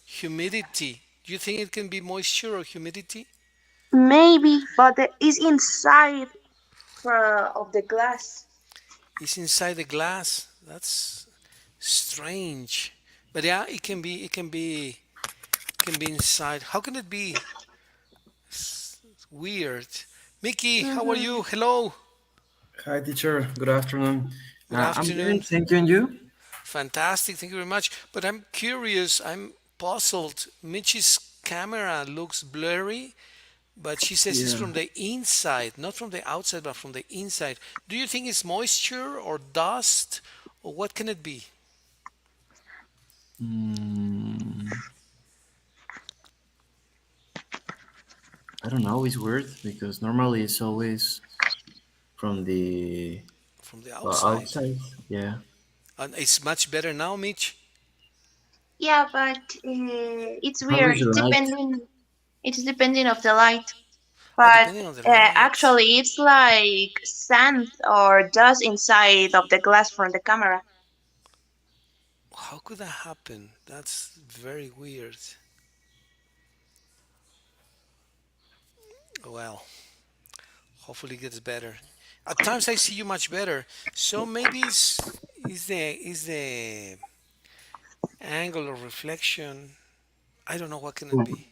Humidity. Do you think it can be moisture or humidity? Maybe, but it's inside of the glass. It's inside the glass. That's strange. But yeah, it can be. It can be. Can be inside. How can it be? It's weird. Mickey, how are Hmm. you? Hello. Hi, teacher. Good afternoon. Good I'm afternoon. good. Thank you. And you? Fantastic. Thank you very much. But I'm curious. I'm puzzled. Mitch's camera looks blurry, but she says it's Yeah. from the inside, not from the outside, but from the inside. Do you think it's moisture or dust, or what can it be? Mm, I don't know. It's weird because normally it's always from the From the outside. outside. Yeah. And it's much better now, Mitch. Yeah, but it's Probably weird. the light. It's depending of the light. Oh, But depending on the light. actually, it's like sand or dust inside of the glass from the camera. How could that happen? That's very weird. Well, hopefully it gets better. At times I see you much better. So maybe is the angle of reflection. I don't know what can it be.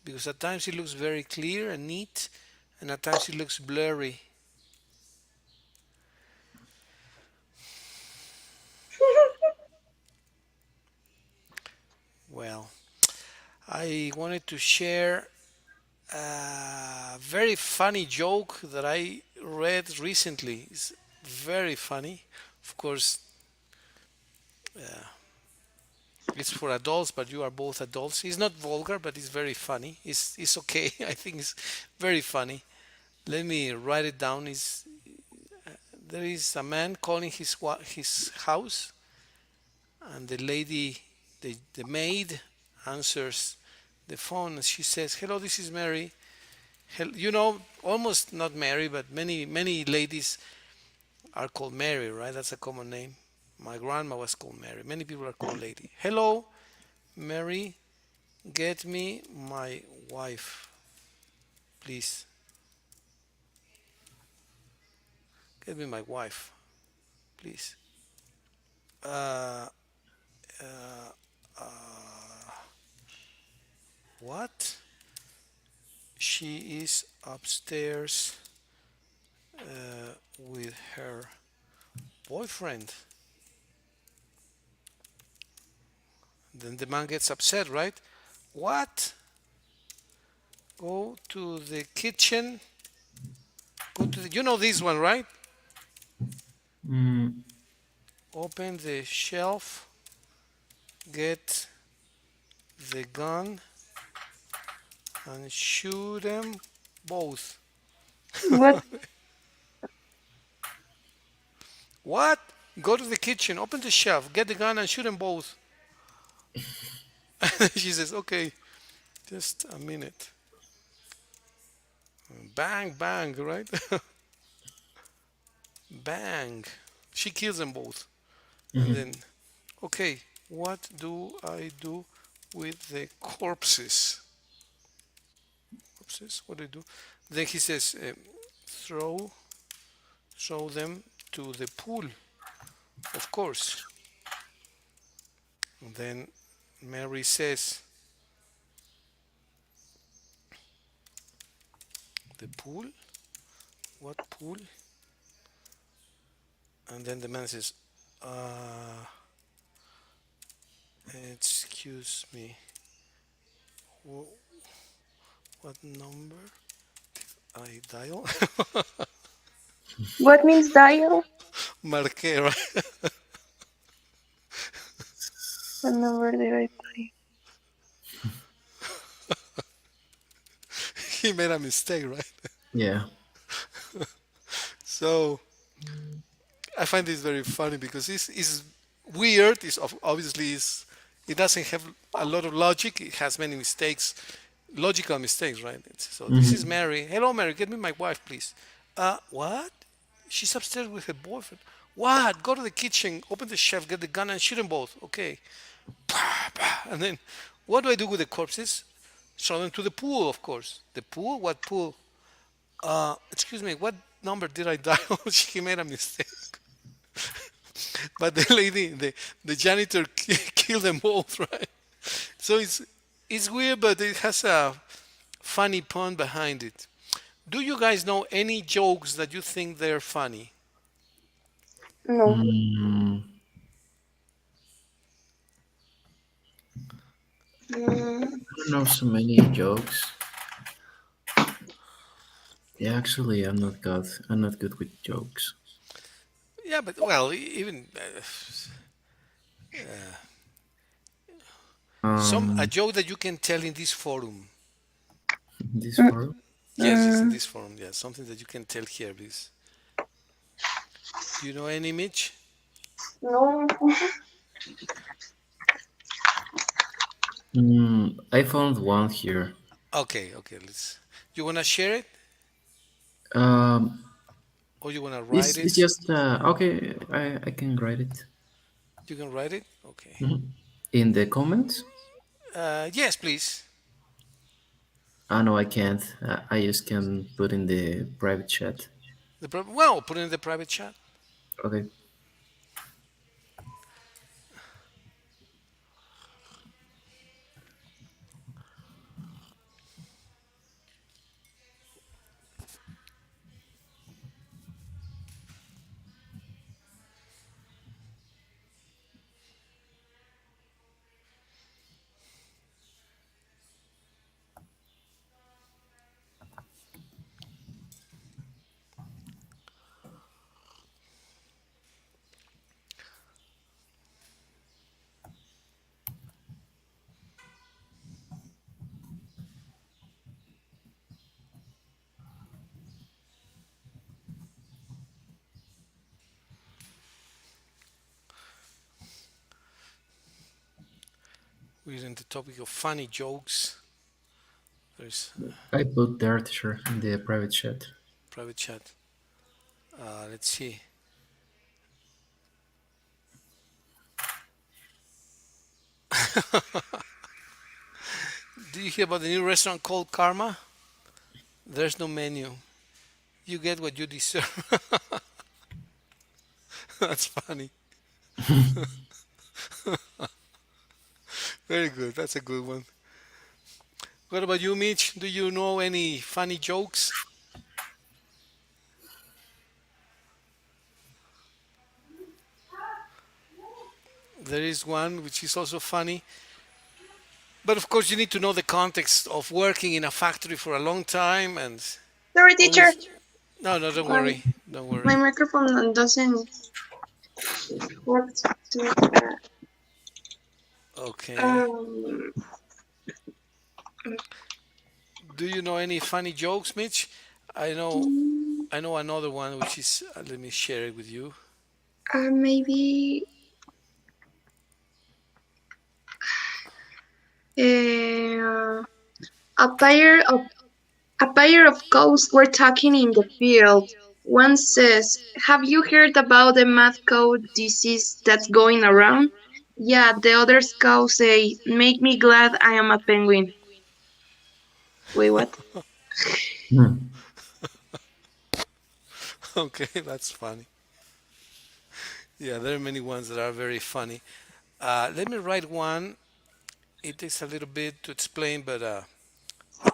Because at times it looks very clear and neat, and at times it looks blurry. Well, I wanted to share a very funny joke that I read recently. It's very funny. Of course, it's for adults, but you are both adults. It's not vulgar, but it's very funny. It's okay. I think it's very funny. Let me write it down. Is there is a man calling his house, and the lady, the maid, answers the phone, and she says, "Hello, this is Mary." Almost not Mary, but many ladies are called Mary, right? That's a common name. My grandma was called Mary. Many people are called lady. Hello, Mary, get me my wife, please. Get me my wife, please. Uh, uh, what? She is upstairs with her boyfriend. Then the man gets upset, right? What? Go to the kitchen. Go to the. You know this one, right? Mm, Open the shelf. Get the gun and shoot them both. What? What? Go to the kitchen. Open the shelf. Get the gun and shoot them both. She says, "Okay, just a minute." Bang, bang, right? Bang. She kills them both. And mhm. then, okay, what do I do with the corpses? Corpses? What do I do? Then he says, throw, throw them to the pool, of course. And then Mary says, the pool? What pool? And then the man says, uh, excuse me, what number I dial? What means dial? Marqué, right? What number did I play? He made a mistake, right? Yeah. So I find this very funny because it's weird. Obviously it doesn't have a lot of logic. It has many mistakes, logical mistakes, right? So this is Hmm. Mary. Hello, Mary. Get me my wife, please. What? She's upstairs with her boyfriend. What? Go to the kitchen, open the chef, get the gun, and shoot them both. Okay. And then what do I do with the corpses? Throw them to the pool, of course. The pool? What pool? Excuse me, what number did I dial? She made a mistake. But the lady, the janitor killed them both, right? So it's weird, but it has a funny pun behind it. Do you guys know any jokes that you think they're funny? No. Mm, Mm, I don't know so many jokes. Yeah, actually, I'm not good. I'm not good with jokes. Yeah, but well, even some a Um, joke that you can tell in this forum. this mm, forum. Yes, yes, in mm, this forum. Yeah, something that you can tell here. Please. Do you know any, Mitch? no. I found one here. Okay, okay. Let's. You wanna share it, Um, or you wanna write it's it? just okay. I can write it. You can write it. Okay. In the comments. Yes, please. No, I can't. I just can put in the private chat. Well, put it in the private chat. Okay. We're in the topic of funny jokes. There's I put there, sure, in the private chat. private chat. Let's see. Do you hear about the new restaurant called Karma? There's no menu. You get what you deserve. That's funny. Very good. That's a good one. What about you, Mitch? Do you know any funny jokes? There is one which is also funny. But of course, you need to know the context of working in a factory for a long time and Sorry, teacher. always. No, no, don't My, worry. Don't my worry. microphone doesn't work. Okay. Um, Do you know any funny jokes, Mitch? I know. I know another one which is. Let me share it with you. maybe uh, a pair of a pair of cows were talking in the field. One says, "Have you heard about the mad cow disease that's going around?" Yeah, the other cows say, "Make me glad I am a penguin." Wait, what? Hmm. Okay, that's funny. Yeah, there are many ones that are very funny. Let me write one. It takes a little bit to explain, but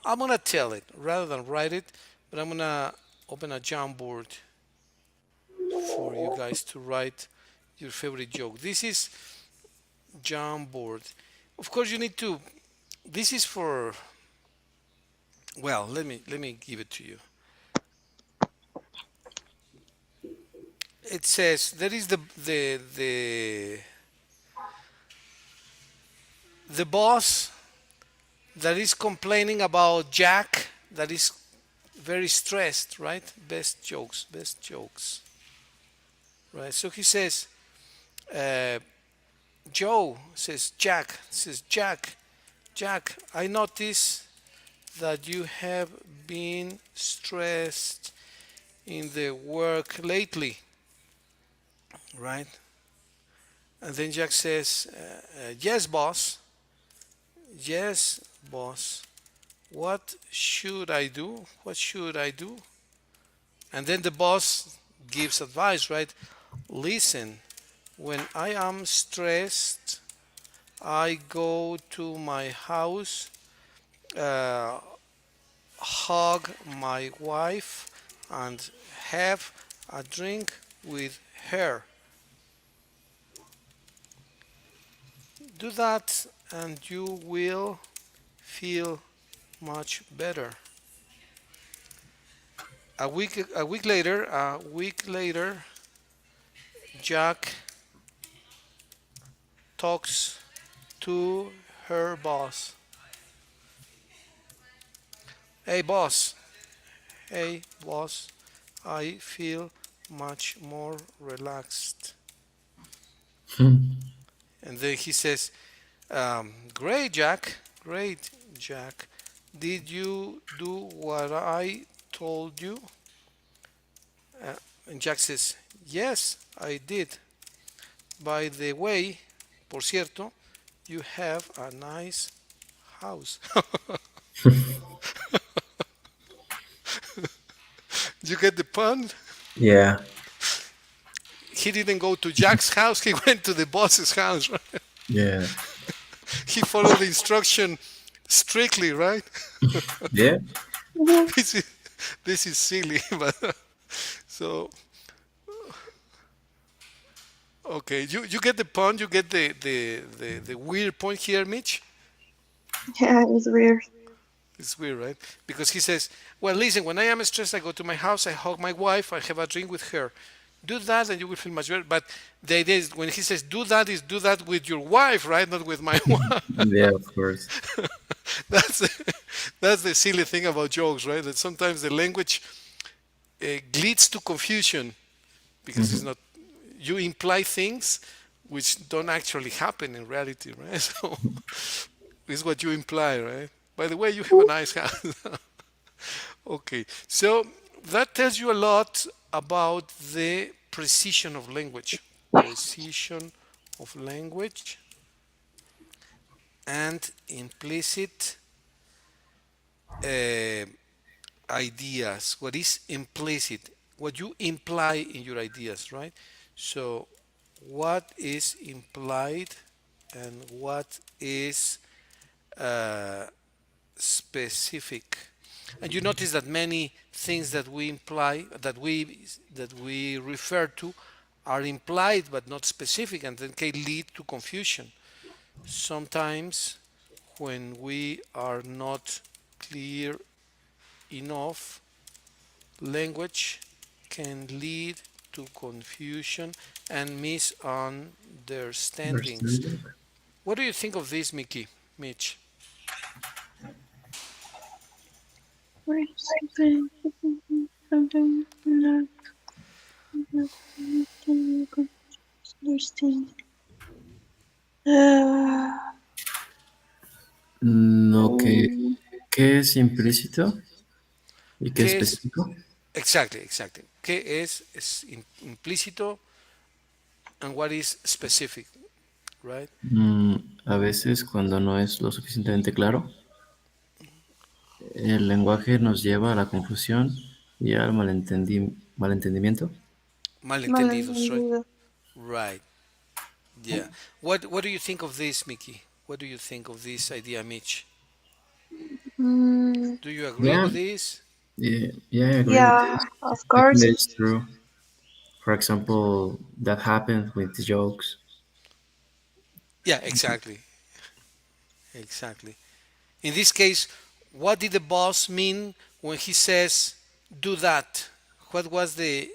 I'm gonna tell it rather than write it. But I'm gonna open a Jamboard for you guys to write your favorite joke. This is Jamboard. Of course, you need to. This is for. Well, let me give it to you. It says there is the boss that is complaining about Jack that is very stressed, right? Best jokes, right? So he says, uh, Joe says Jack, I notice that you have been stressed in the work lately, right? And then Jack says, yes, boss. Yes, boss. What should I do? What should I do? And then the boss gives advice, right? Listen, when I am stressed, I go to my house, uh, hug my wife, and have a drink with her. Do that, and you will feel much better. A week later, Jack talks to her boss. Hey boss, hey boss, I feel much more relaxed. And then he says, great Jack, great Jack. Did you do what I told you? Uh, and Jack says, yes, I did. By the way, por cierto, you have a nice house. You get the pun? Yeah, He didn't go to Jack's house, he went to the boss's house, right? yeah, He followed the instruction strictly, right? yeah. Mhm. this is this is silly, but so okay, you get the pun, you get the weird point here, Mitch. Yeah, it's weird. It's weird, right? Because he says, well, listen, when I am stressed, I go to my house, I hug my wife, I have a drink with her. Do that and you will feel much better. But the idea is when he says do that, is do that with your wife, right? Not with my wife. Yeah, of course. that's that's the silly thing about jokes, right? That sometimes the language leads to confusion because it's Mhm. not, you imply things which don't actually happen in reality, right? So it's what you imply, right? By the way, you have a nice house. Okay, so that tells you a lot about the precision of language. Precision of language and implicit uh, ideas. What is implicit? What you imply in your ideas, right? So, what is implied and what is uh, specific? And you notice that many things that we imply, that we refer to, are implied but not specific, and then can lead to confusion. Sometimes, when we are not clear enough, language can lead to confusion and misunderstandings. Understanding. What do you think of this, Mickey? Mitch? Where is it? Sometimes not understand. Uh, No, um, ¿qué es implícito y qué es ¿Qué es? específico? Exactly, exactly. ¿Qué es implícito and what is specific, right? A veces cuando no es lo suficientemente claro, el lenguaje nos lleva a la confusión y al malentendimiento. Malentendidos, right? malentendido. Right. Yeah. What do you think of this, Mickey? What do you think of this idea, Mitch? Mm, Do you agree Yeah, with this? yeah, I agree with yeah, this. of I think course. that is true. For example, that happened with the jokes. Yeah, exactly. Exactly. In this case, what did the boss mean when he says do that? What was the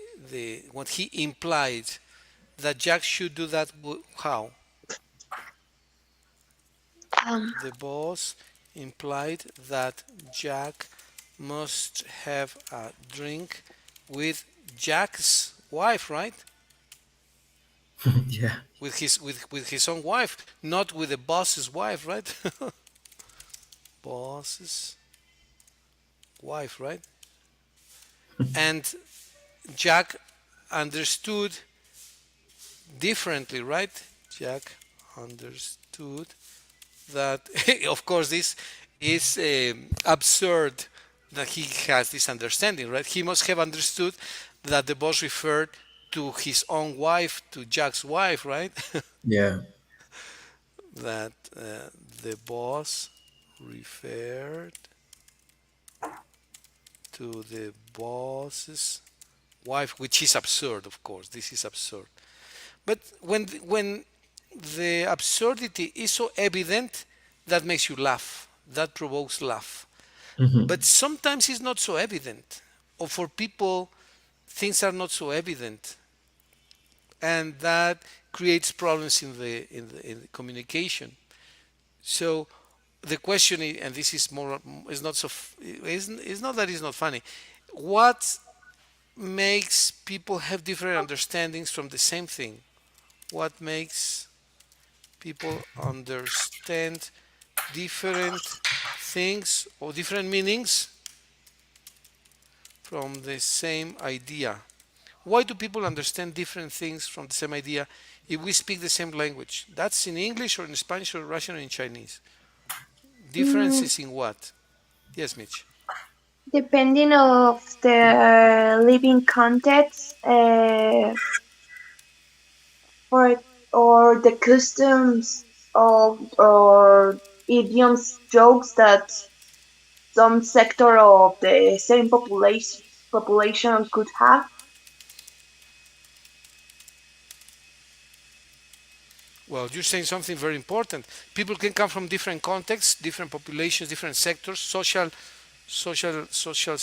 what he implied that Jack should do that? How? Um, The boss implied that Jack must have a drink with Jack's wife, right? Yeah. With his own wife, not with the boss's wife, right? Boss's wife, right? And Jack understood differently, right? Jack understood that, of course, this is absurd that he has this understanding, right? He must have understood that the boss referred to his own wife, to Jack's wife, right? Yeah. That the boss referred to the boss's wife, which is absurd, of course. This is absurd. But when the absurdity is so evident, that makes you laugh. That provokes laugh. Hmm. But sometimes it's not so evident, or for people, things are not so evident, and that creates problems in the communication. So the question is, and this is more is not so is not that it's not funny. What makes people have different understandings from the same thing? What makes people understand different things or different meanings from the same idea? Why do people understand different things from the same idea if we speak the same language? That's in English or in Spanish or Russian or in Chinese. Mm, Differences in what? Yes, Mitch. depending of the living context, or the customs of or idioms, jokes that some sector of the same population could have. Well, you're saying something very important. People can come from different contexts, different populations, different sectors, social structures, social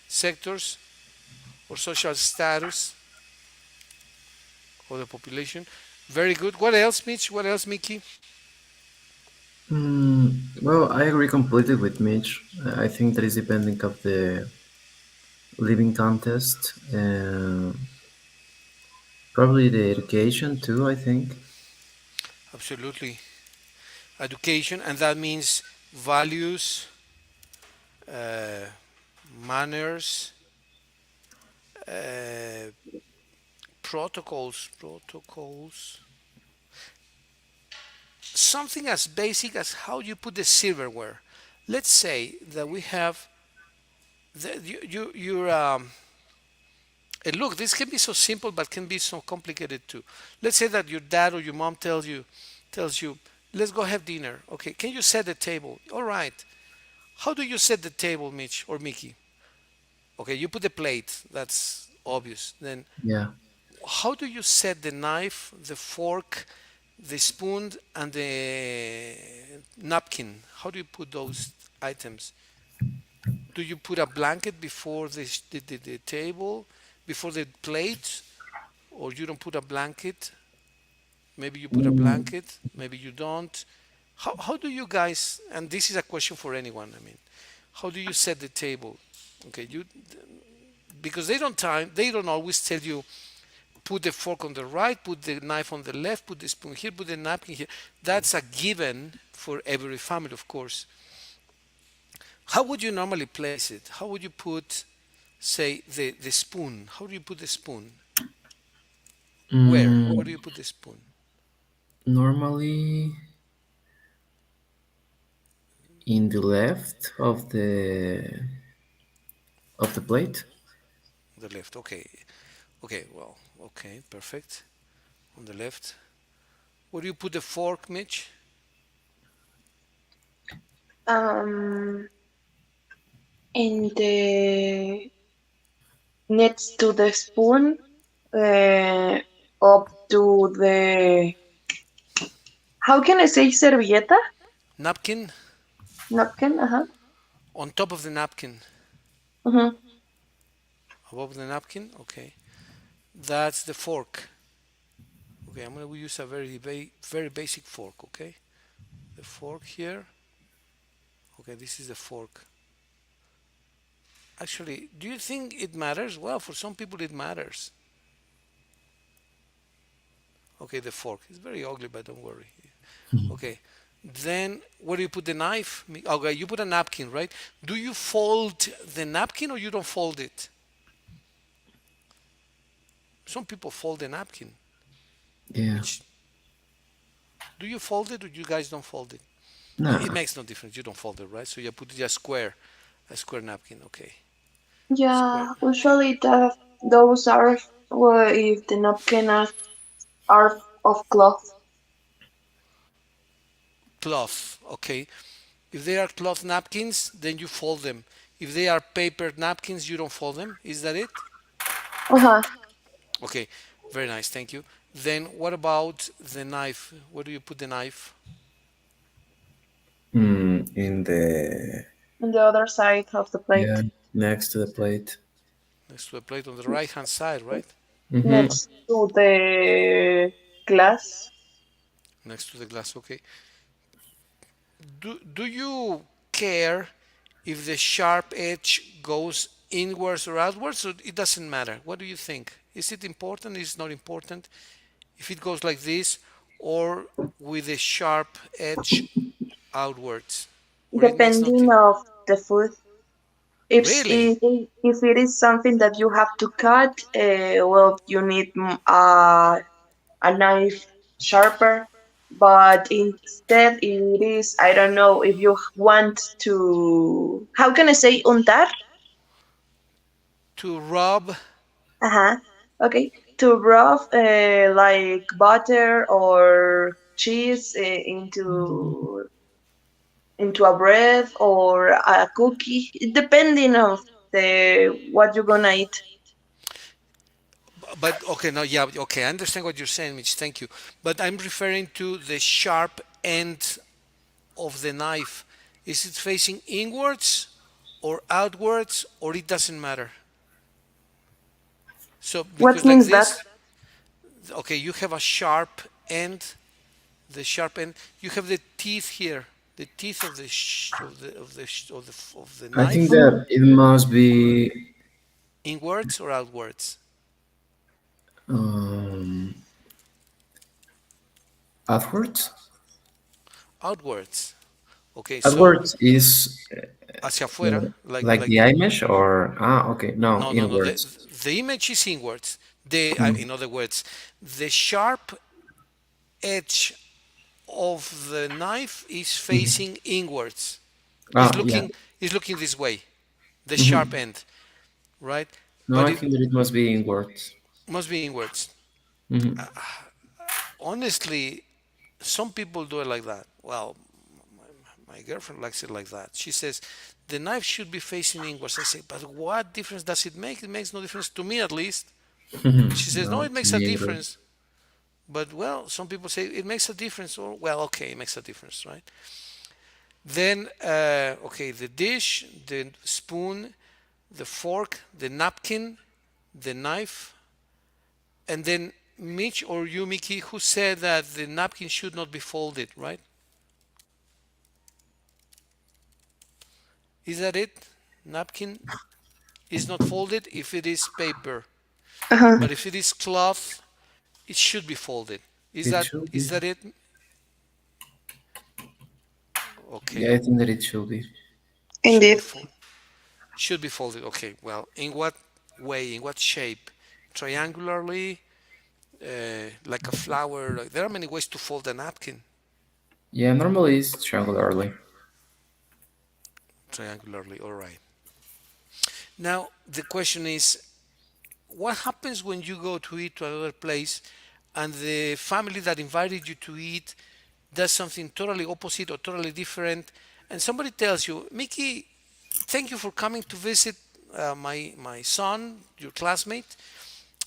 sectors, or social status of the population. Very good. What else, Mitch? What else, Mickey? Well, I agree completely with Mitch. I think that is depending of the living contest and probably the education too. I think. Absolutely. Education, and that means values, uh, manners, uh, protocols. Something as basic as how you put the silverware. Let's say that we have you're and look, this can be so simple but can be so complicated too. Let's say that your dad or your mom tells you, let's go have dinner. Okay, can you set the table? All right. How do you set the table, Mitch or Mickey? Okay, you put the plate. That's obvious. Then Yeah. how do you set the knife, the fork, the spoon, and the napkin? How do you put those items? Do you put a blanket before the table, before the plate, or you don't put a blanket? Maybe you put a Mm, blanket, maybe you don't. How do you guys, and this is a question for anyone, I mean, how do you set the table? Okay, you because they don't always tell you put the fork on the right, put the knife on the left, put the spoon here, put the napkin here. That's a given for every family, of course. How would you normally place it? How would you put, say, the spoon? How do you put the spoon? Where? Where do mm, you put the spoon? Normally in the left of the plate. On the left. Okay. Okay. Well. Okay. Perfect. On the left. Where do you put the fork, Mitch? Um, in the next to the spoon, uh, up to the, how can I say, servilleta, Napkin. napkin, uh-huh. On top of the napkin. Mm-hmm. Above the napkin. Okay. That's the fork. Okay. I'm gonna use a very basic fork. Okay. The fork here. Okay. This is the fork. Actually, do you think it matters? Well, for some people it matters. Okay, the fork. It's very ugly, but don't worry. Okay. Then where do you put the knife? Okay, you put a napkin, right? Do you fold the napkin or you don't fold it? Some people fold the napkin. Yeah. Which do you fold it or you guys don't fold it? It Nah. makes no difference. You don't fold it, right? So you put it just a square napkin. Okay, square Yeah, usually those are if the napkin are of cloth. cloth. Okay, if they are cloth napkins, then you fold them. If they are paper napkins, you don't fold them. Is that it? Uh-huh. Okay, very nice. Thank you. Then what about the knife? Where do you put the knife? In the On the other side of the yeah, plate, next to the plate. Next to the plate on the right hand side, right? Mm-hmm. next to the glass. Next to the glass. Okay. Do you care if the sharp edge goes inwards or outwards, or it doesn't matter? What do you think? Is it important? Is it not important if it goes like this or with a sharp edge outwards? Or it makes no Depending difference? of the food. Really? If it is something that you have to cut, well, you need a knife sharper. But instead, it is, I don't know, if you want to, how can I say untar? To rub, Uh-huh. Okay. To rub like butter or cheese into a bread or a cookie, depending of the what you're gonna eat. but okay, no, yeah, okay, I understand what you're saying, Mitch. Thank you. But I'm referring to the sharp end of the knife. Is it facing inwards or outwards, or it doesn't matter? So What because like means that? this, okay, you have a sharp end, the sharp end. You have the teeth here, the teeth of the of the I think knife, that it must be inwards or outwards. um, upwards. Outwards. Okay, so Upwards is hacia afuera, like like the image, or okay, no, no. inwards. The image is inwards. The Mm. in other words, the sharp edge of the knife is Mhm. facing inwards. Is Yeah. looking this way. The sharp Hmm. end, right? No, But I it think that it must be inwards. must be inwards. Hmm. Honestly, some people do it like that. Well, my girlfriend likes it like that. She says the knife should be facing inwards. I say, but what difference does it make? It makes no difference to me, at least. She says, no, No, it to makes a me either. difference. But well, some people say it makes a difference. Or well, okay, it makes a difference, right? Then, okay, the dish, the spoon, the fork, the napkin, the knife, and then Mitch or you, Mickey, who said that the napkin should not be folded, right? Is that it? Napkin is not folded if it is paper, Uh-huh. but if it is cloth, it should be folded. It should Is be. that it? Yeah, Okay, I think that it should be. should be Indeed. folded. Should be folded. Okay. Well, in what way? In what shape? Triangularly, like a flower. Like, there are many ways to fold a napkin. Yeah, normally it's triangularly. Triangularly. All right. Now the question is, what happens when you go to eat to another place, and the family that invited you to eat does something totally opposite or totally different, and somebody tells you, Mickey, thank you for coming to visit my son, your classmate.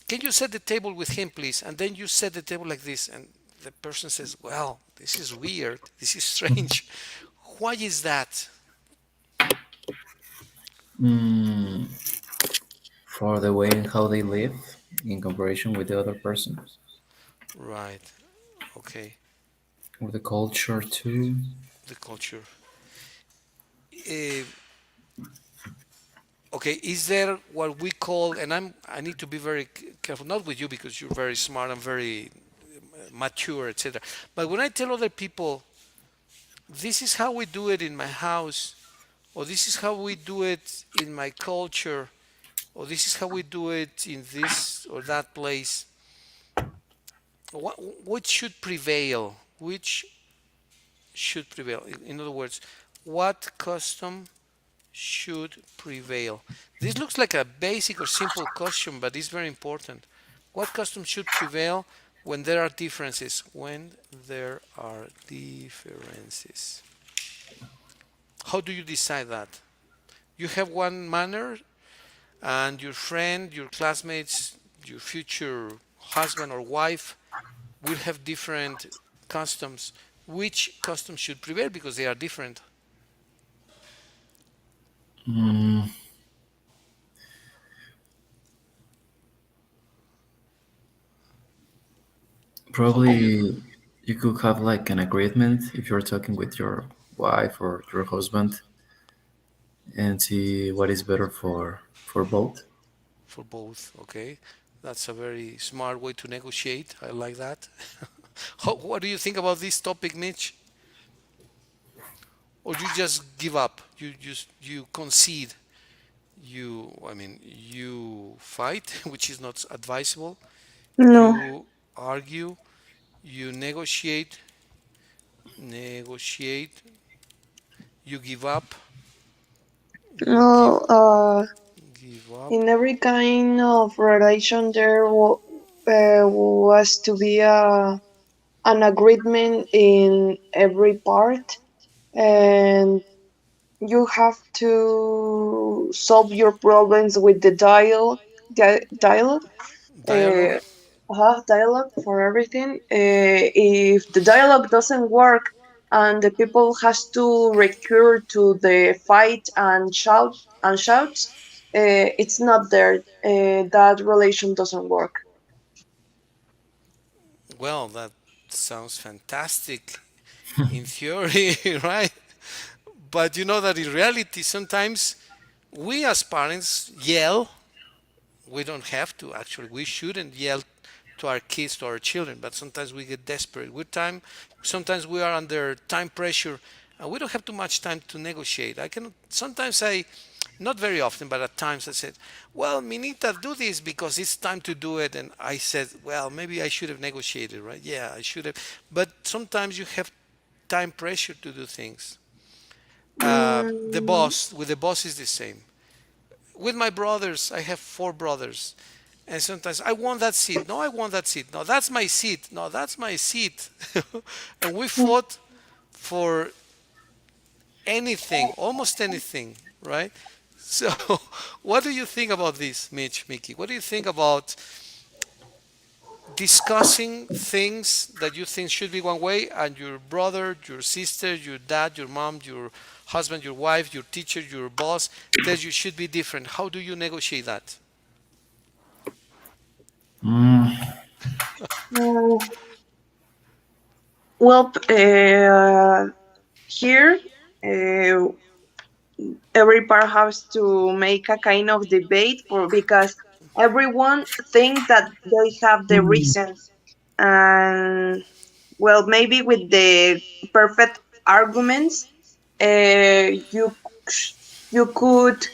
Can you set the table with him, please? And then you set the table like this, and the person says, well, this is weird. This is strange. Why is that? Mm, for the way and how they live in comparison with the other person, Right. Okay. or the culture too. The culture. Uh, okay. Is there what we call, and I need to be very careful, not with you because you're very smart and very mature, etc. But when I tell other people, this is how we do it in my house, or this is how we do it in my culture, or this is how we do it in this or that place, what, which should prevail? Which should prevail? In other words, what custom should prevail? This looks like a basic or simple question, but it's very important. What custom should prevail when there are differences? When there are differences. How do you decide that? You have one manner, and your friend, your classmates, your future husband or wife will have different customs. Which custom should prevail because they are different? Mm, Probably you could have like an agreement if you're talking with your wife or your husband and see what is better for both. For both, okay? That's a very smart way to negotiate. I like that. What do you think about this topic, Mitch? Or you just give up? You concede. You fight, which is not advisable. No, You argue. You negotiate. You give up. You no. give up. In every kind of relation, was to be an agreement in every part, and you have to solve your problems with the dialogue. Dialogue. Dialogue for everything. If the dialogue doesn't work and the people has to recur to the fight and shouts, it's not there. That relation doesn't work. Well, that sounds fantastic in theory, right? But you know that in reality, sometimes we as parents yell. We don't have to, actually. We shouldn't yell to our kids, to our children, but sometimes we get desperate. Sometimes we are under time pressure and we don't have too much time to negotiate. Sometimes not very often, but at times I said, well, Minita, do this because it's time to do it. And I said, well, maybe I should have negotiated, right? Yeah, I should have. But sometimes you have time pressure to do things. Mm, With the boss is the same. With my brothers, I have four brothers. And sometimes I want that seat. No, I want that seat. No, that's my seat. No, that's my seat. And we fought for anything, almost anything, right? So, what do you think about this, Mitch, Mickey? What do you think about discussing things that you think should be one way and your brother, your sister, your dad, your mom, your husband, your wife, your teacher, your boss tells you should be different? How do you negotiate that? Mm, mm, well, here, uh, every part has to make a kind of debate for because everyone thinks that they have the reason, and well, maybe with the perfect arguments, you you could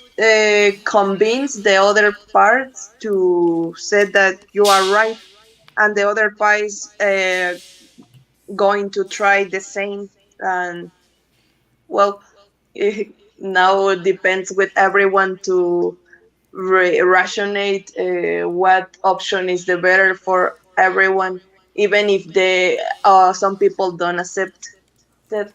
convince the other parts to say that you are right, and the other part is going to try the same. And well, now it depends with everyone to rationate what option is the better for everyone, even if they some people don't accept it.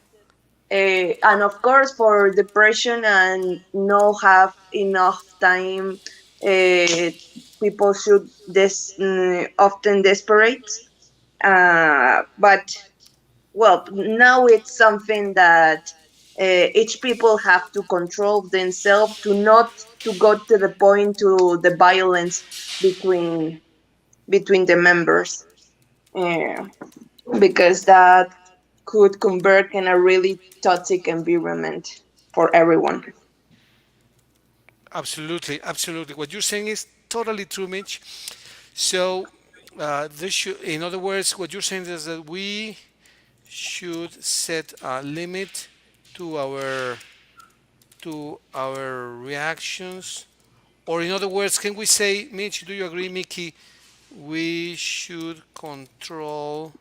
And of course, for depression and no have enough time, uh, people should often desperate. But well, now it's something that each people have to control themselves to not to go to the point to the violence between the members, uh, because that could convert in a really toxic environment for everyone. Absolutely, absolutely. What you're saying is totally true, Mitch. So, in other words, what you're saying is that we should set a limit to our reactions, or in other words, can we say, Mitch? Do you agree, Mickey? We should control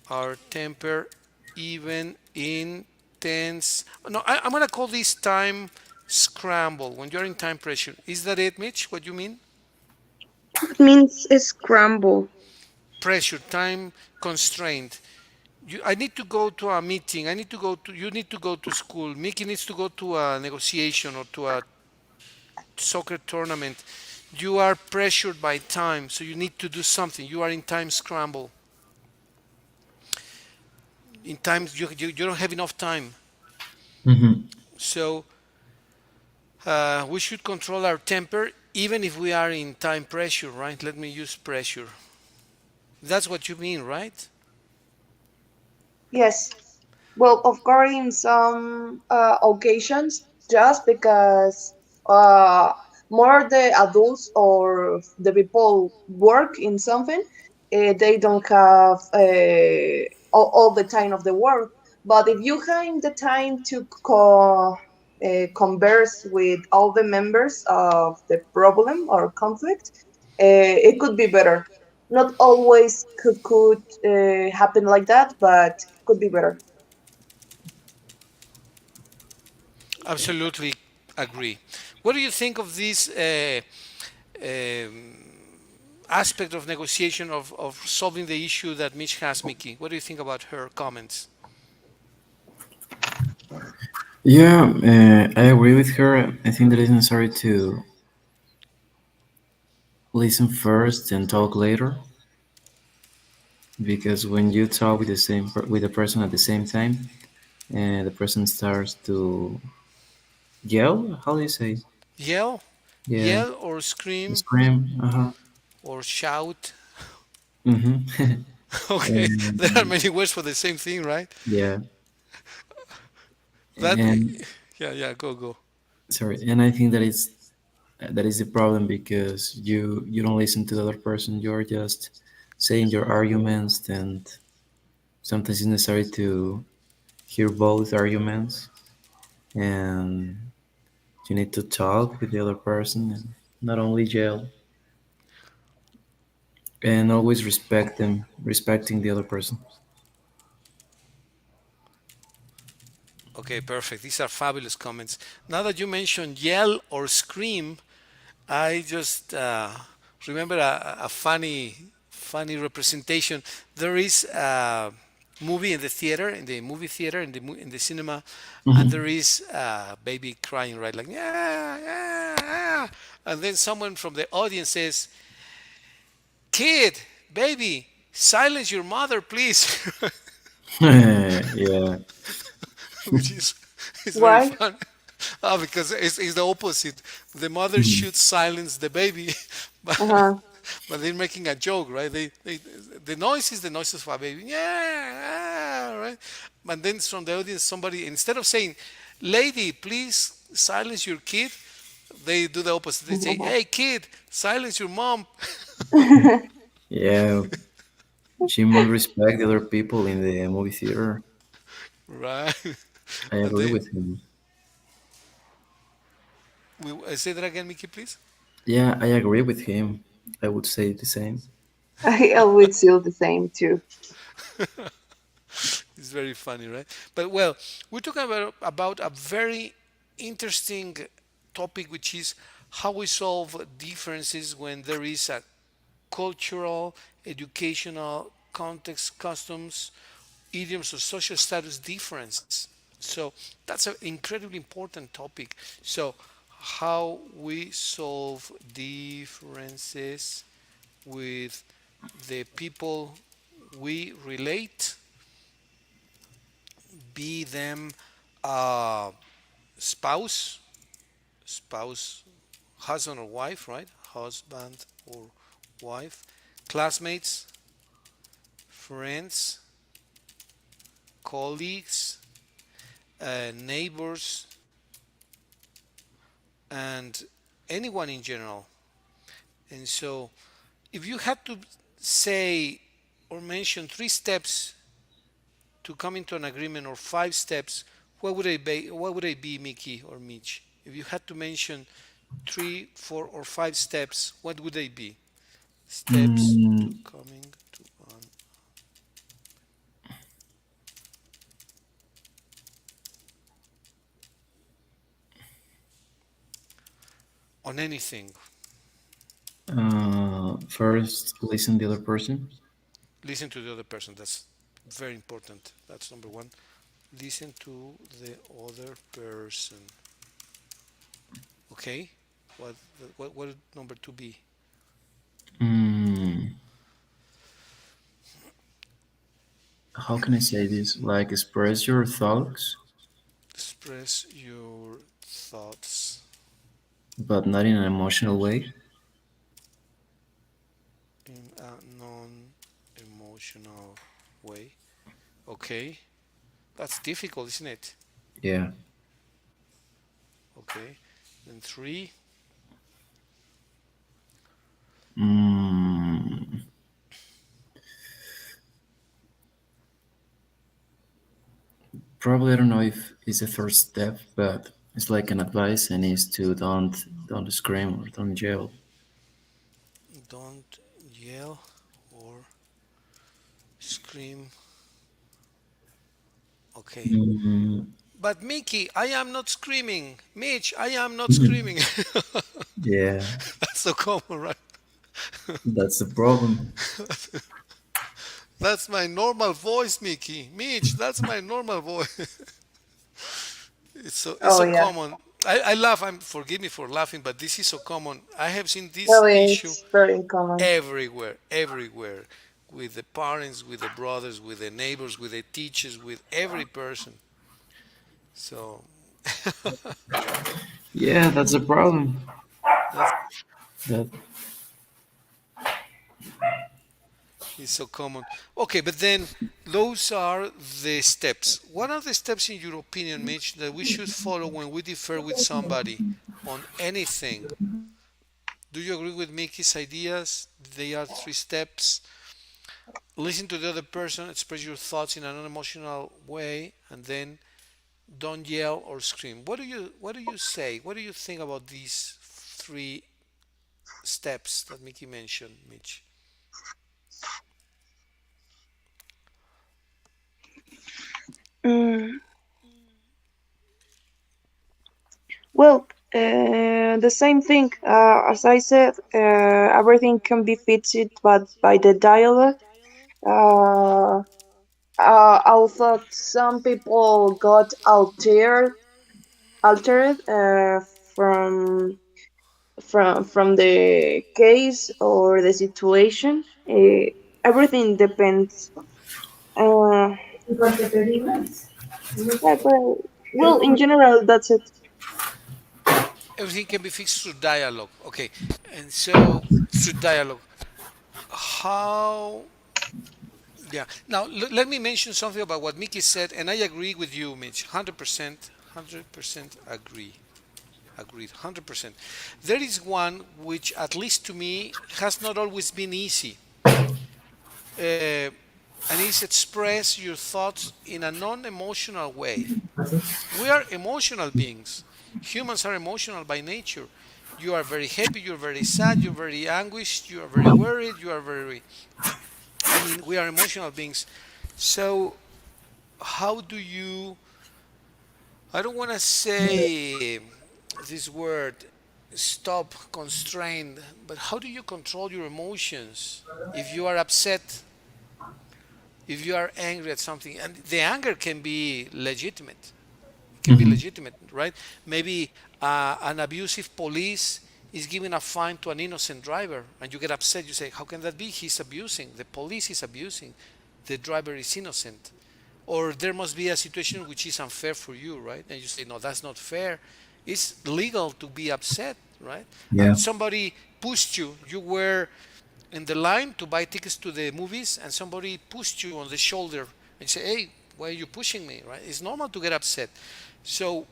our temper even in tense. No, I'm gonna call this time scramble when you're in time pressure. Is that it, Mitch? What you mean? It means scramble. Pressure, time constraint. I need to go to a meeting. I need to go to. You need to go to school. Mickey needs to go to a negotiation or to a soccer tournament. You are pressured by time, so you need to do something. You are in time scramble. In times you don't have enough time. Hmm. So we should control our temper even if we are in time pressure, right? Let me use pressure. That's what you mean, right? Yes. Well, of course, in some occasions, just because more the adults or the people work in something, they don't have all the time of the world. But if you have the time to converse with all the members of the problem or conflict, it could be better. Not always could happen like that, but could be better. Absolutely agree. What do you think of this um, aspect of negotiation of solving the issue that Mitch has, Mickey? What do you think about her comments? Yeah, I agree with her. I think that it's necessary to listen first and talk later, because when you talk with with the person at the same time, and the person starts to yell. How do you say? Yell, Yeah, yell or scream scream. or shout. Mm-hmm. Okay, there are And many words for the same thing, right? yeah, That, and yeah, yeah, go, go. sorry, and I think that is the problem, because you don't listen to the other person. You're just saying your arguments, and sometimes it's necessary to hear both arguments, and you need to talk with the other person and not only yell, and always respect them, respecting the other person. Okay, perfect. These are fabulous comments. Now that you mentioned yell or scream, I just remember a funny representation. There is a movie in the theater, in the movie theater, in the cinema, and there Hmm. is a baby crying, right, like yeah, yeah, yeah. And then someone from the audience says, "Kid, baby, silence your mother, please," Yeah. which is very Why? fun. Because it's the opposite. The mother Mhm. should silence the baby, but Uh-huh. but they're making a joke, right? The noise is the noises of a baby, yeah, right. But then from the audience, somebody instead of saying, "Lady, please silence your kid," they do the opposite. They say, "Hey, kid, silence your mom," Yeah, she must respect the other people in the movie theater. right? I And agree they, with him. say that again, Mickey, please. Yeah, I agree with him. I would say the same. I would feel the same too. It's very funny, right? But well, we're talking about a very interesting topic, which is how we solve differences when there is a cultural, educational, context, customs, idioms, or social status difference. So that's an incredibly important topic. So how we solve differences with the people we relate, be them uh, spouse, spouse, husband or wife, right? Husband or wife, classmates, friends, colleagues, neighbors, and anyone in general. And so, if you had to say or mention 3 steps to come into an agreement, or 5 steps, what would they be? What would they be, Mickey or Mitch? If you had to mention 3, 4, or 5 steps, what would they be? Steps to Mm, coming to on anything. First, listen the other person. Listen to the other person. That's very important. That's number one. Listen to the other person. Okay. What would number two be? Mm, how can I say this? Like, express your thoughts, Express your thoughts but not in an emotional way. in a non-emotional way. Okay. That's difficult, isn't it? Yeah. Okay. Then three. Mm, probably I don't know if it's a first step, but it's like an advice, and is to don't scream or don't yell. Don't yell or scream. Okay. Mm, But Mickey, I am not screaming. Mitch, I am not screaming. yeah, That's so common, right? that's the problem. That's my normal voice, Mickey. Mitch, that's my normal voice. It's Oh so yeah. common. I laugh. Forgive me for laughing, but this is so common. I have seen this Really, issue it's very common. everywhere, everywhere, with the parents, with the brothers, with the neighbors, with the teachers, with every person. So Yeah, that's the problem. that's That it's so common. Okay, but then those are the steps. What are the steps, in your opinion, Mitch, that we should follow when we differ with somebody on anything? Do you agree with Mickey's ideas? They are three steps. Listen to the other person, express your thoughts in an unemotional way, and then don't yell or scream. What do you say? What do you think about these three steps that Mickey mentioned, Mitch? Mm, well, the same thing. As I said, everything can be fixed, but by the dialogue. Uh, Although some people got altered from from the case or the situation. Everything depends. Uh, yeah, but, well, in general, that's it. Everything can be fixed through dialogue. Okay, and so through dialogue, how? Yeah. Now let me mention something about what Mickey said, and I agree with you, Mitch. 100%, 100% agree. Agreed, 100%. There is one which, at least to me, has not always been easy, and is express your thoughts in a non-emotional way. We are emotional beings. Humans are emotional by nature. You are very happy, you're very sad, you're very anguished, you are very worried, you are very. I mean, we are emotional beings. So, how do you. I don't want to say this word, stop, constrained, but how do you control your emotions if you are upset, if you are angry at something? And the anger can be legitimate. Can be Mhm. legitimate, right? Maybe an abusive police is giving a fine to an innocent driver, and you get upset. You say, "How can that be? He's abusing. The police is abusing. The driver is innocent." Or there must be a situation which is unfair for you, right? And you say, "No, that's not fair." It's legal to be upset, right? Yeah. Somebody pushed you. You were in the line to buy tickets to the movies, and somebody pushed you on the shoulder, and you say, "Hey, why are you pushing me?" Right? It's normal to get upset. So,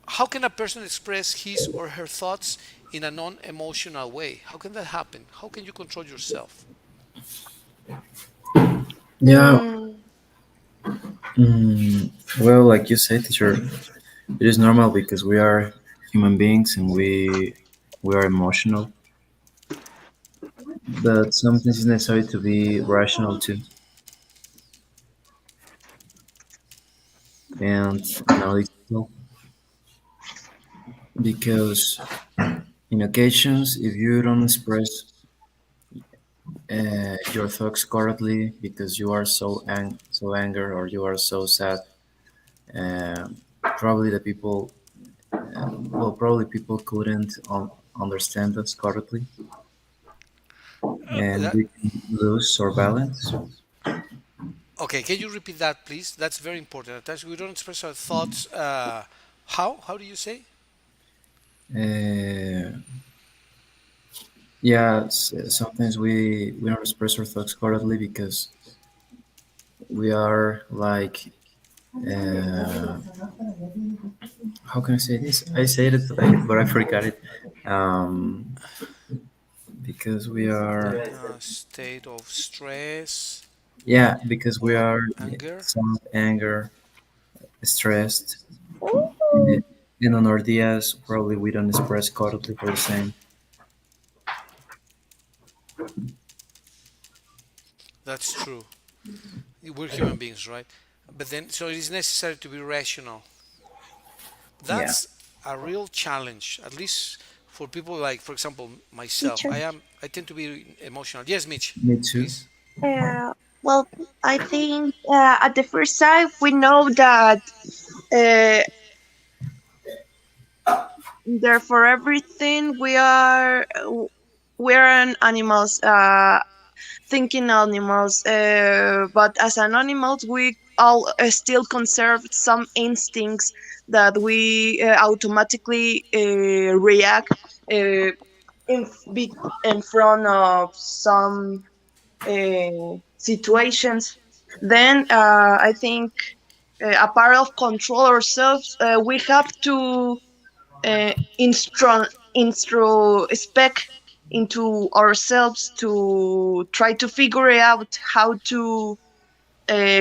how can a person express his or her thoughts in a non-emotional way? How can that happen? How can you control yourself? Yeah. Mm, Mm, well, like you said, teacher, it is normal because we are human beings and we are emotional. but sometimes it's necessary to be rational too, and analytical, because in occasions, if you don't express your thoughts correctly because you are so angry or you are so sad, uh, probably the people, probably people couldn't understand us correctly, and That, we can lose our balance. okay, can you repeat that, please? That's very important. Attach, we don't express our thoughts. How? How do you say? Uh, yeah, sometimes we don't express our thoughts correctly because we are like, uh, how can I say this? I said it, but I forgot it. Um, because we are, State of stress, yeah, because we or are anger. some anger, stressed, and on our dias probably we don't express correctly for the same. That's true. We're human beings, right? But then, so it is necessary to be rational. Yeah, That's a real challenge, at least for people like, for example, myself. Teacher. I tend to be emotional. Yes, Mitch, me too. please. Well, I think at the first sight we know that uh, there for everything we're an animals, thinking animals. But as an animals, we all still conserve some instincts that we automatically react uh, in front of some situations. Then I think a part of control ourselves, we have to spec into ourselves to try to figure out how to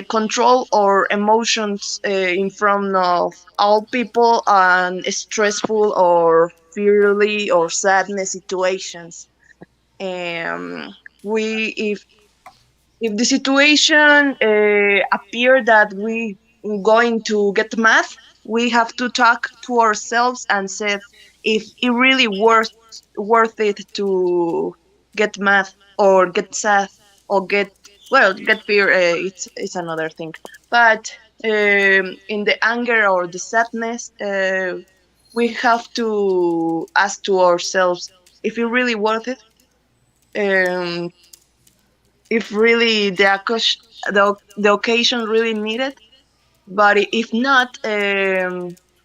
control our emotions in front of all people and stressful or fearly or sadness situations. We if the situation appear that we going to get mad, we have to talk to ourselves and say if it really worth it to get mad or get sad or get fear. It's another thing, but in the anger or the sadness, we have to ask to ourselves if it really worth it. Um, if really the occasion really needed. But if not,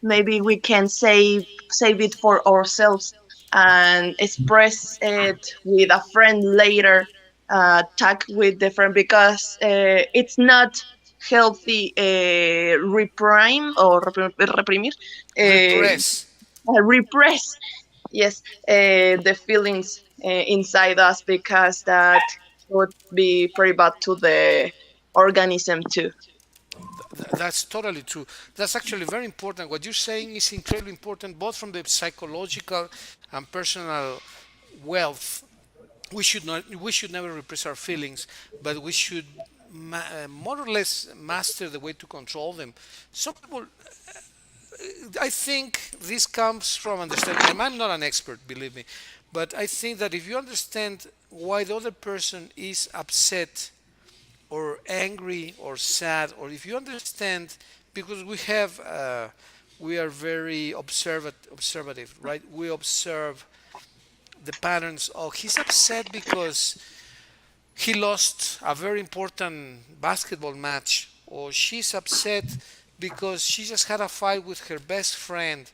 maybe we can save it for ourselves and express it with a friend later. Talk with the friend because it's not healthy. Reprime or reprimir, Repress. repress. Yes, the feelings inside us because that would be very bad to the organism too. That's totally true. That's actually very important. What you're saying is incredibly important, both from the psychological and personal wealth. We should never repress our feelings, but we should more or less master the way to control them. Some people, I think this comes from understanding, and I'm not an expert, believe me, but I think that if you understand why the other person is upset or angry or sad, or if you understand, because we are very observative, right? We observe the patterns. Oh, he's upset because he lost a very important basketball match, or she's upset because she just had a fight with her best friend,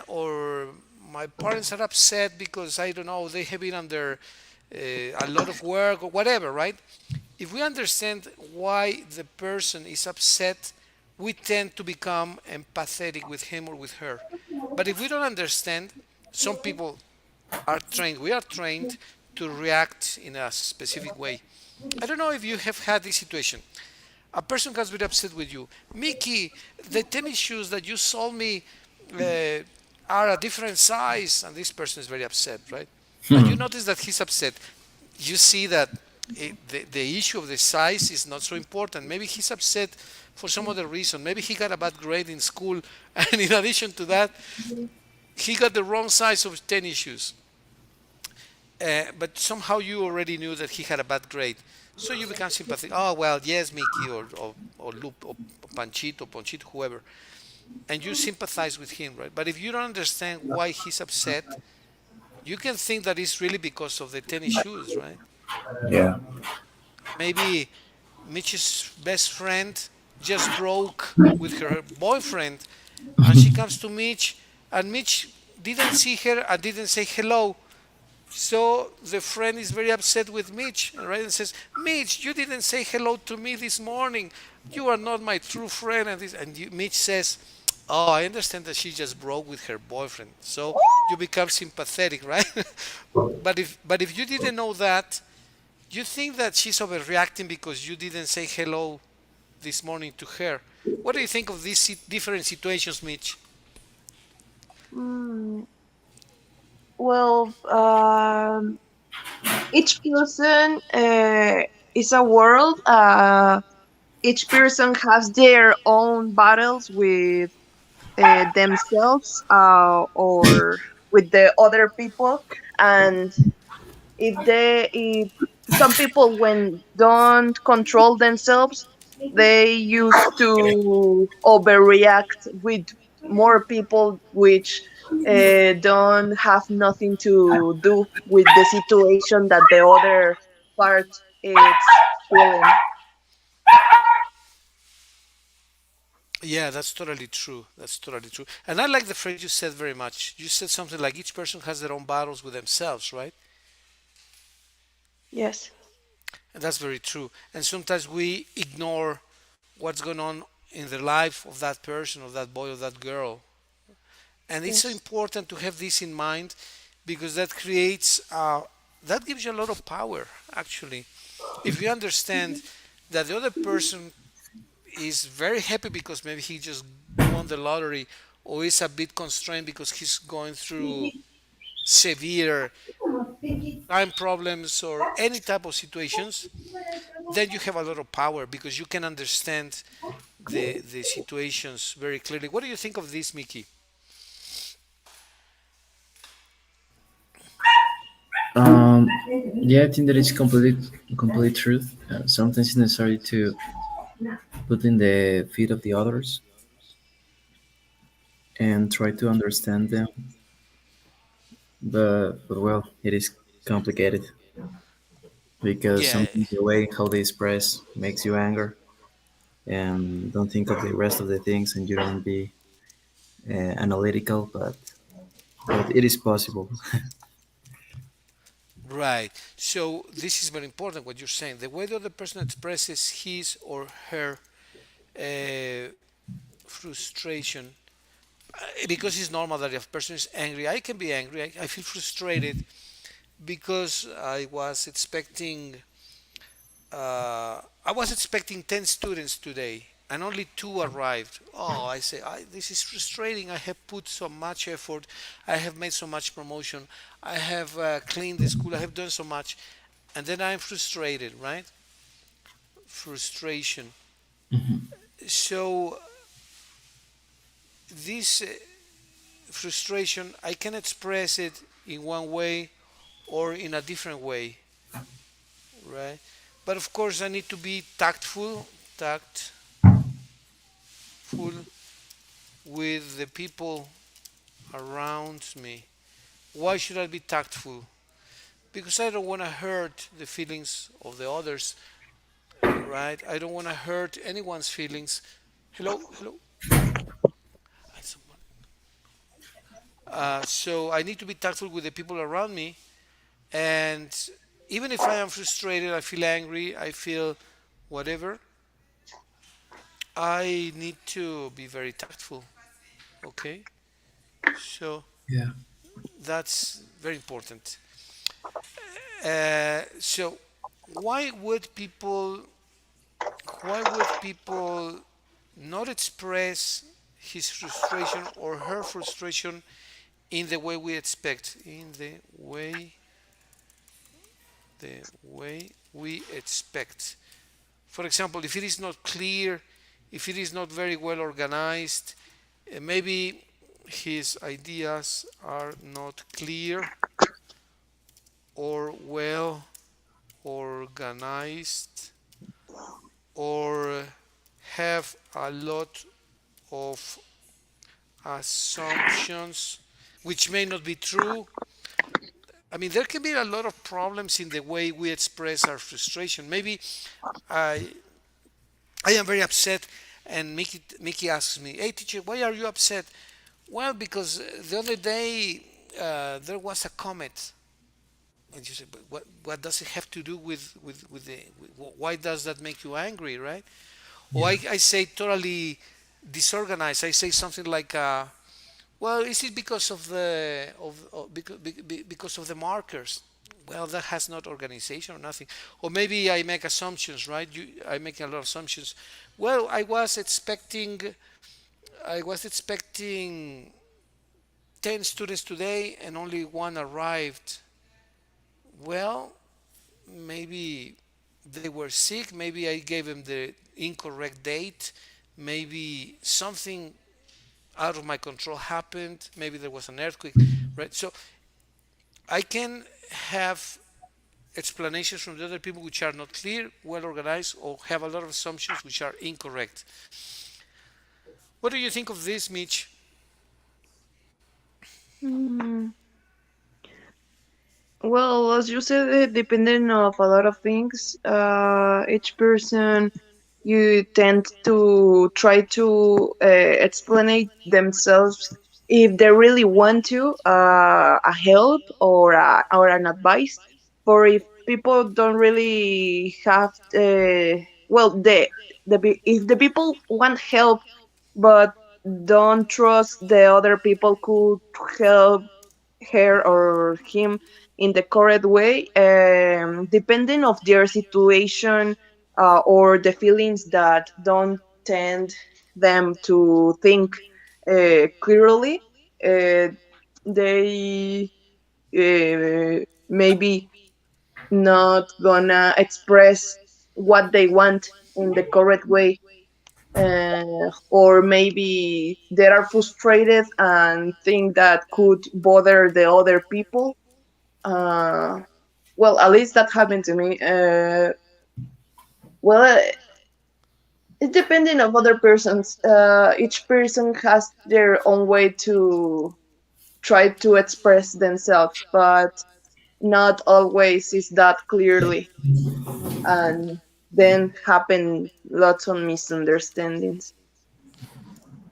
or my parents are upset because I don't know, they have been under a lot of work or whatever, right? If we understand why the person is upset, we tend to become empathetic with him or with her. But if we don't understand, some people are trained, we are trained to react in a specific way. I don't know if you have had this situation. A person gets very upset with you. Mickey, the tennis shoes that you sold me uh, are a different size, and this person is very upset, right? And you notice that he's upset. you see that the issue of the size is not so important. Maybe he's upset for some other reason. Maybe he got a bad grade in school, and in addition to that, he got the wrong size of tennis shoes. But somehow you already knew that he had a bad grade. So you become sympathetic. Oh, well, yes, Mickey, or Lup, or Ponchito, whoever. And you sympathize with him, right? But if you don't understand why he's upset, you can think that it's really because of the tennis shoes, right? Yeah. Maybe Mitch's best friend just broke with her boyfriend, and she comes to Mitch, and Mitch didn't see her and didn't say hello. So the friend is very upset with Mitch, right? And says, "Mitch, you didn't say hello to me this morning. You are not my true friend." Mitch says, "Oh, I understand that she just broke with her boyfriend." So you become sympathetic, right? But if you didn't know that, you think that she's overreacting because you didn't say hello this morning to her. What do you think of these different situations, Mitch? Mm, well, each person is a world. Each person has their own battles with themselves or with the other people, and if some people when don't control themselves, they used to overreact with more people which don't have nothing to do with the situation that the other part is feeling. Yeah, that's totally true. That's totally true. And I like the phrase you said very much. You said something like each person has their own battles with themselves, right? Yes. And that's very true. And sometimes we ignore what's going on in the life of that person, of that boy, or that girl. And it's so Yes. important to have this in mind because that gives you a lot of power, actually. If you understand that the other person is very happy because maybe he just won the lottery or is a bit constrained because he's going through severe time problems or any type of situations, then you have a lot of power because you can understand the situations very clearly. What do you think of this, Mickey? Um, yeah, I think that is complete truth. Sometimes it's necessary to put in the feet of the others and try to understand them. But well, it is complicated because Yeah, sometimes the way how they express makes you anger, and don't think of the rest of the things, and you don't be analytical. But it is possible. right. So this is very important what you're saying. The way the other person expresses his or her uh, frustration, because it's normal that if a person is angry, I can be angry. I feel frustrated because I was expecting 10 students today and only two arrived. Oh, I say, this is frustrating. I have put so much effort. I have made so much promotion. I have cleaned the school. I have done so much. And then I'm frustrated, right? Frustration. So this frustration, I can express it in one way or in a different way, right? But of course, I need to be tactful with the people around me. Why should I be tactful? Because I don't want to hurt the feelings of the others, right? I don't want to hurt anyone's feelings. Hello, hello. So I need to be tactful with the people around me, and even if I am frustrated, I feel angry, I feel whatever, I need to be very tactful. Okay, so Yeah. that's very important. So why would people why would people not express his frustration or her frustration in the way we expect? In the way the way we expect. For example, if it is not clear, if it is not very well organized, maybe his ideas are not clear or well organized or have a lot of assumptions which may not be true. I mean, there can be a lot of problems in the way we express our frustration. Maybe I I am very upset, and Mickey asks me, "Hey, teacher, why are you upset?" Well, because the other day there was a comet, and you say, "But what does it have to do with the? Why does that make you angry, right?" Or Yeah. I say totally disorganized. I say something like, "Well, is it because of the because of the markers?" Well, that has not organization or nothing. Or maybe I make assumptions, right? I make a lot of assumptions. Well, I was expecting 10 students today and only one arrived. Well, maybe they were sick. Maybe I gave them the incorrect date. Maybe something out of my control happened. Maybe there was an earthquake, right? So I can have explanations from the other people which are not clear, well organized, or have a lot of assumptions which are incorrect. What do you think of this, Mitch? Mm, well, as you said, depending of a lot of things, each person you tend to try to explain themselves if they really want to a help or an advice. For if people don't really have well if the people want help but don't trust the other people could help her or him in the correct way, depending of their situation or the feelings that don't tend them to think clearly. uh, they maybe not gonna express what they want in the correct way, or maybe they are frustrated and think that could bother the other people. uh, well, at least that happened to me. Well, it's depending of other persons. Each person has their own way to try to express themselves, but not always is that clearly, and then happen lots of misunderstandings.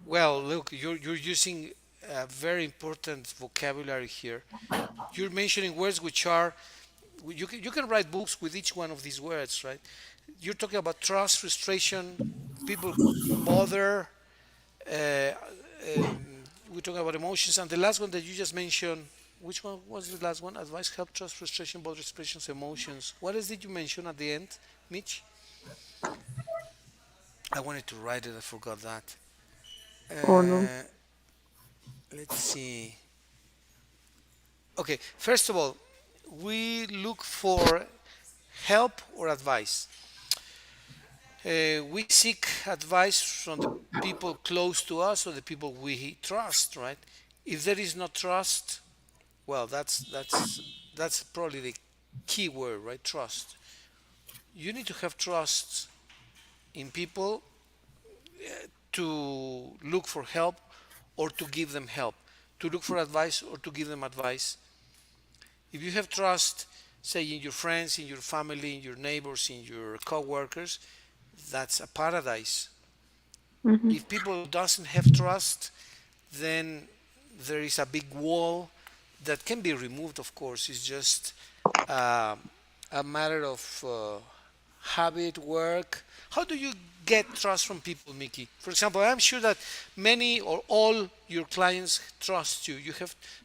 Well, look, you're using a very important vocabulary here. You're mentioning words which are you can write books with each one of these words, right? You're talking about trust, frustration, people bother. We're talking about emotions, and the last one that you just mentioned. Which one was the last one? Advice, help, trust, frustration, bother, expressions, emotions. What else did you mention at the end, Mitch? I wanted to write it. I forgot that. Oh no. Uh, let's see. Okay, first of all, we look for help or advice. We seek advice from the people close to us or the people we trust, right? If there is no trust, well, that's probably the key word, right? Trust. You need to have trust in people to look for help or to give them help, to look for advice or to give them advice. If you have trust, say in your friends, in your family, in your neighbors, in your co-workers, that's a paradise. Hmm. If people doesn't have trust, then there is a big wall that can be removed. Of course, it's just uh, a matter of habit, work. How do you get trust from people, Mickey? For example, I'm sure that many or all your clients trust you.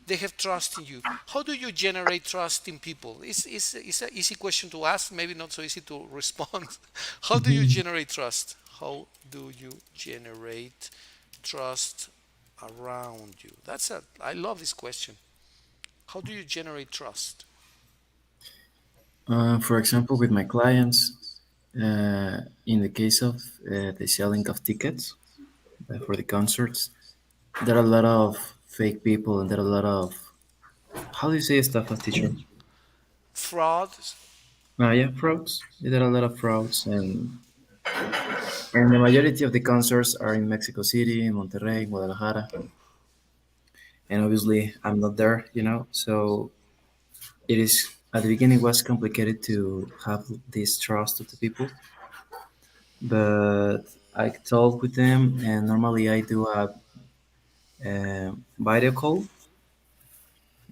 They have trust in you. How do you generate trust in people? It's an easy question to ask, maybe not so easy to respond. How do you generate trust? How do you generate trust around you? I love this question. How do you generate trust? For example, with my clients, in the case of the selling of tickets for the concerts, there are a lot of fake people and there are a lot of, how do you say stuff as teacher? Frauds. Yeah, frauds. There are a lot of frauds, and the majority of the concerts are in Mexico City, in Monterrey, Guadalajara, and obviously I'm not there, So it is at the beginning it was complicated to have this trust of the people, but I talk with them, and normally I do a video call,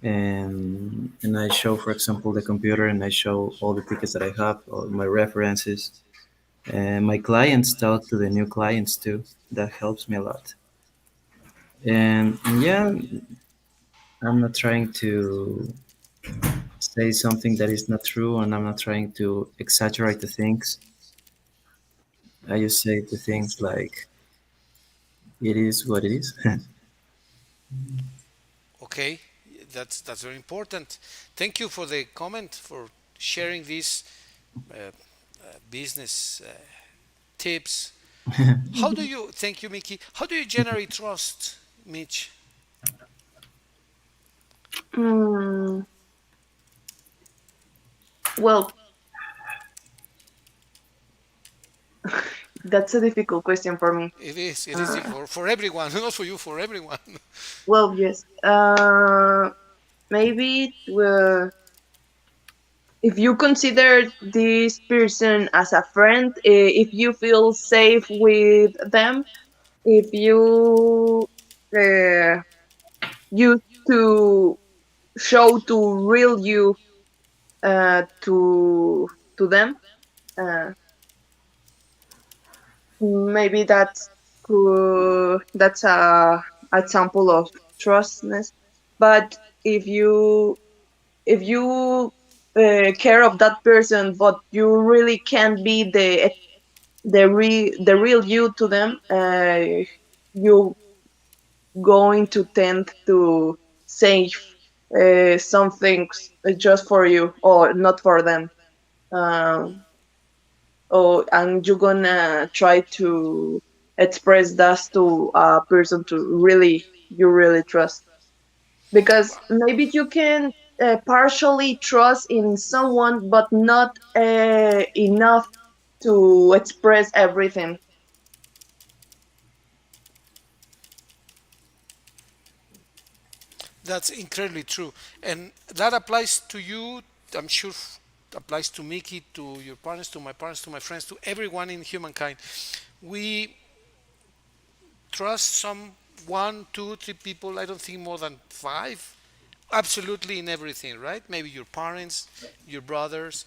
and I show, for example, the computer, and I show all the tickets that I have, all my references, and my clients talk to the new clients too. That helps me a lot, and yeah, I'm not trying to say something that is not true, and I'm not trying to exaggerate the things. I just say the things like it is what it is. Okay, that's very important. Thank you for the comment, for sharing these business tips. How do you? Thank you, Mickey. How do you generate trust, Mitch? Hmm. Well, that's a difficult question for me. It is. It is Uh, for everyone, not for you, for everyone. well, yes. Maybe if you consider this person as a friend, if you feel safe with them, if you uh, used to show to real you to them, uh, maybe that's a example of trustness. But if you care of that person, but you really can't be the real you to them, you going to tend to save some things just for you or not for them. Um, and you're gonna try to express that to a person to really you really trust, because maybe you can partially trust in someone but not enough to express everything. That's incredibly true, and that applies to you. I'm sure applies to Mickey, to your parents, to my friends, to everyone in humankind. We trust some one, two, three people. I don't think more than five. Absolutely in everything, right? Maybe your parents, your brothers,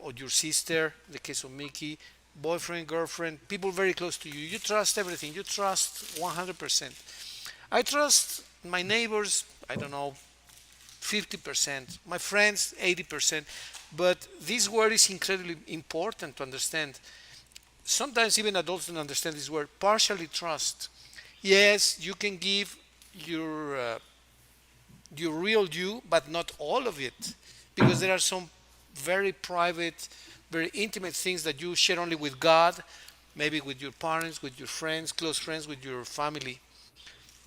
or your sister. In the case of Mickey, boyfriend, girlfriend, people very close to you. You trust everything. You trust 100%. I trust my neighbors. I don't know, 50%. My friends, 80%. But this word is incredibly important to understand. Sometimes even adults don't understand this word. Partially trust. Yes, you can give your your real you, but not all of it, because there are some very private, very intimate things that you share only with God, maybe with your parents, with your friends, close friends, with your family.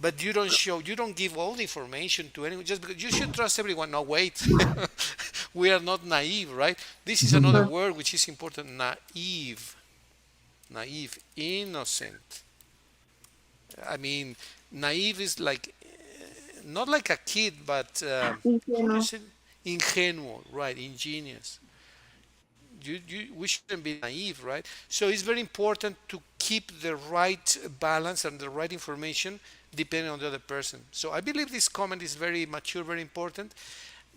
But you don't show, you don't give all the information to anyone just because you should trust everyone. No, wait, we are not naive, right? This is another Uh, word which is important. Naive, naive, innocent. I mean, naive is like not like a kid, but how do you you say ingenuo, right? Ingenious. We shouldn't be naive, right? So it's very important to keep the right balance and the right information depending on the other person. So I believe this comment is very mature, very important,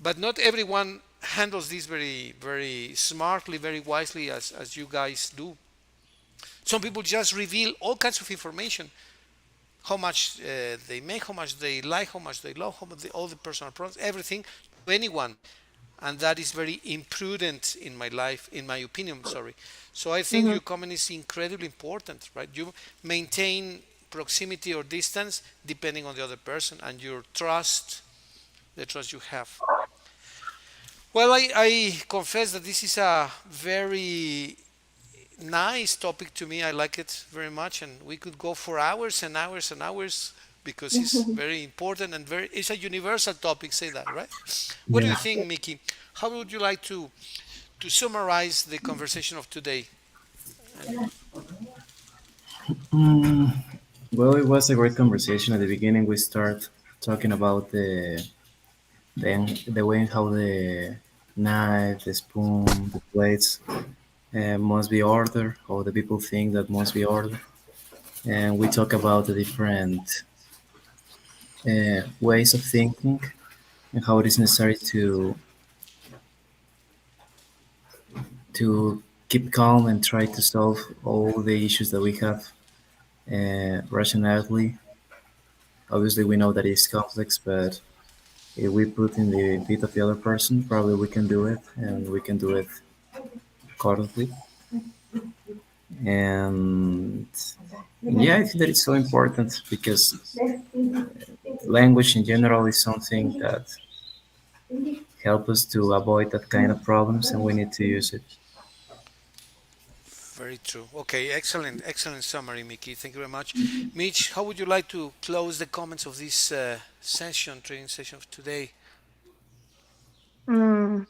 but not everyone handles this very, very smartly, very wisely as you guys do. Some people just reveal all kinds of information, how much they make, how much they like, how much they love, how much all the personal problems, everything to anyone, and that is very imprudent in my life, in my opinion. Sorry. So I think Mhm. your comment is incredibly important, right? You maintain proximity or distance depending on the other person and your trust, the trust you have. Well, I confess that this is a very nice topic to me. I like it very much, and we could go for hours and hours and hours because it's very important and very. It's a universal topic. Say that, right? What do you Yeah. think, Mickey? How would you like to summarize the conversation of today? And Mm, well, it was a great conversation. At the beginning, we start talking about the way how the knife, the spoon, the plates must be ordered, how the people think that must be ordered, and we talk about the different ways of thinking and how it is necessary to keep calm and try to solve all the issues that we have rationally. Obviously, we know that it's complex, but if we put in the feet of the other person, probably we can do it, and we can do it correctly. And yeah, I think that it's so important because language in general is something that helps us to avoid that kind of problems, and we need to use it. very true. Okay, excellent, excellent summary, Mickey. Thank you very much. Mitch, how would you like to close the comments of this training session of today? Mm,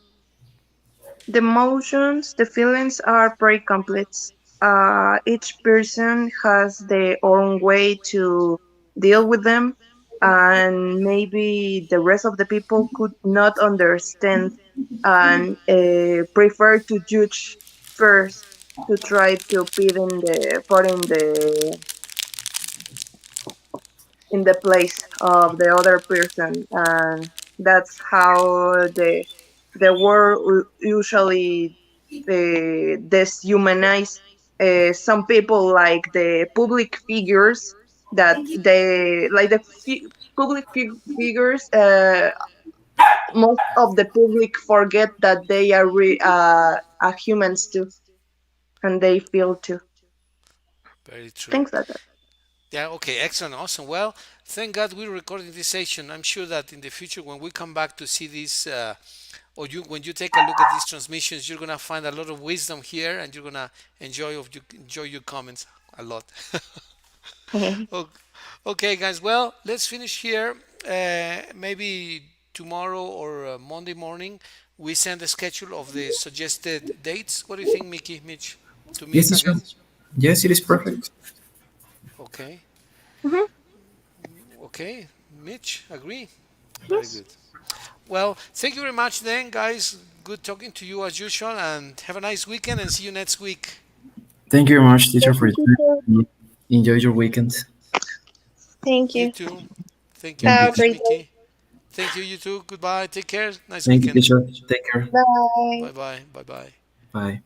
the emotions, the feelings are very complex. Each person has their own way to deal with them, and maybe the rest of the people could not understand and prefer to judge first to try to put in the place of the other person, and that's how the world usually deshumanize some people, like the public figures, that they like the public figures. Most of the public forget that they are humans too, and they feel too. Very true. Things like that. Yeah, okay, excellent, awesome. Well, thank God we're recording this session. I'm sure that in the future, when we come back to see this, or you when you take a look at these transmissions, you're gonna find a lot of wisdom here, and you're gonna enjoy your comments a lot. O- Okay, guys. Well, let's finish here. Maybe tomorrow or Monday morning, we send a schedule of the suggested dates. What do you think, Mickey, Mitch, to Yes, meet it's right. again? Yes, it is perfect. Okay, Mhm. okay, Mitch, agree. Very Yes. good. Well, thank you very much, then, guys. Good talking to you as usual, and have a nice weekend. And see you next week. Thank you very much, teacher, Thank for you, your teacher. time. Enjoy your weekend. Thank You you. too. Thank you. Thank you, Have a Thanks, teacher. great day. Mickey. Thank you. You too. Goodbye. Take care. Nice Thank you, weekend. teacher. Take care. Bye. Bye bye. Bye bye. Bye.